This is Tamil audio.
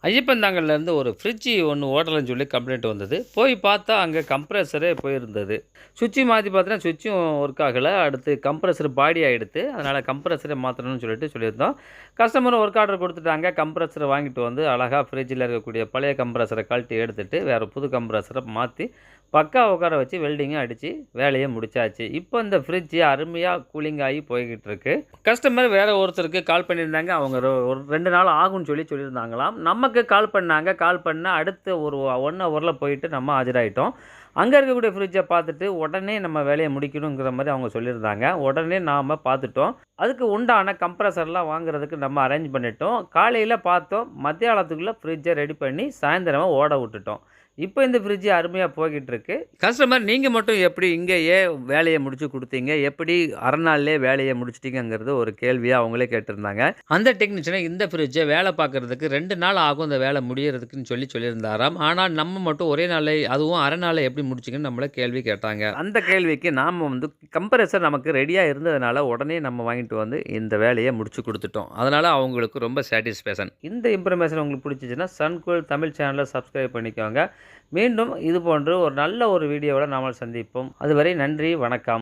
ஐயப்பந்தாங்கல்லேருந்து ஒரு ஃப்ரிட்ஜு ஒன்று ஓடலன்னு சொல்லி கம்ப்ளைண்ட் வந்தது. போய் பார்த்தா அங்கே கம்ப்ரஸரே போயிருந்தது. சுவிட்சு மாத்தி பார்த்தேன்னா சுவிட்சும் ஒர்க் ஆகல. அடுத்து கம்ப்ரஸர் பாடி ஆயிடுத்து. அதனால கம்ப்ரஸரே மாத்தணும்னு சொல்லியிருந்தோம். கஸ்டமரும் ஒர்க் ஆர்டர் குடுத்துட்டாங்க. கம்ப்ரஸர வாங்கிட்டு வந்து அழகா ஃப்ரிட்ஜில இருக்கக்கூடிய பழைய கம்ப்ரஸர கழட்டி எடுத்துட்டு, வேற புது கம்ப்ரஸர மாத்தி, பக்காவா உட்கார வச்சு வெல்டிங்கும் அடிச்சு வேலைய முடிச்சாச்சு. இப்போ இந்த ஃப்ரிட்ஜ் அருமையா கூலிங் ஆகி போய்க்கிட்டு இருக்கு. கஸ்டமர் வேற ஒருத்தருக்கு கால் பண்ணியிருந்தாங்க. அவங்க ஒரு 2 நாள் ஆகும்னு சொல்லியிருந்தாங்களாம். நமக்கு கால் பண்ணாங்க. கால் பண்ணா அடுத்த ஒரு 1 ஹவர்ல போயிட்டு நம்ம ஆஜராயிட்டோம். அங்க இருக்கக்கூடிய ஃப்ரிட்ஜ பார்த்துட்டு, உடனே நம்ம வேலைய முடிக்கணுங்கிற மாரி அவங்க சொல்லியிருந்தாங்க. உடனே நாம பார்த்துட்டோம். அதுக்கு உண்டான கம்ப்ரஸர்லாம் வாங்குறதுக்கு நம்ம அரேஞ்ச் பண்ணிட்டோம். காலையில பார்த்தோம். மத்தியானத்துக்குள்ள ஃப்ரிட்ஜ ரெடி பண்ணி சாயந்தரமா ஓட விட்டுட்டோம். இப்போ இந்த ஃப்ரிட்ஜ் அருமையா போய்க்கிட்டு இருக்கு. கஸ்டமர் நீங்க மட்டும் எப்படி இங்கேயே வேலைய முடிச்சு குடுத்தீங்க? எப்படி அரை நாள்லயே வேலைய முடிச்சுட்டீங்கங்கிறது ஒரு கேள்வியா அவங்களே கேட்டிருந்தாங்க. அந்த டெக்னீஷியன் இந்த ஃப்ரிட்ஜ வேலை பார்க்கறதுக்கு 2 நாள் ஆகும் இந்த வேலை முடியறதுக்குன்னு சொல்லியிருந்தாராம். ஆனா நம்ம மட்டும் ஒரே நாள்ல அதுவும் அரை நாள்ல எப்படி முடிச்சீங்கன்னு நம்மள கேள்வி கேட்டாங்க. அந்த கேள்விக்கு நாம வந்து கம்ப்ரசர் நமக்கு ரெடியா இருந்ததுனால உடனே நம்ம வாங்கிட்டு வந்து இந்த வேலைய முடிச்சு குடுத்துட்டோம். அதனால அவங்களுக்கு ரொம்ப சாட்டிஸ்ஃபேக்ஷன். இந்த இன்ஃபர்மேஷன் உங்களுக்கு பிடிச்சிச்சுன்னா சன்கூல் தமிழ் சேனல சப்ஸ்கிரைப் பண்ணிக்கோங்க. மீண்டும் இதுபோன்று ஒரு நல்ல ஒரு வீடியோவோட நாம சந்திப்போம். அதுவரை நன்றி, வணக்கம்.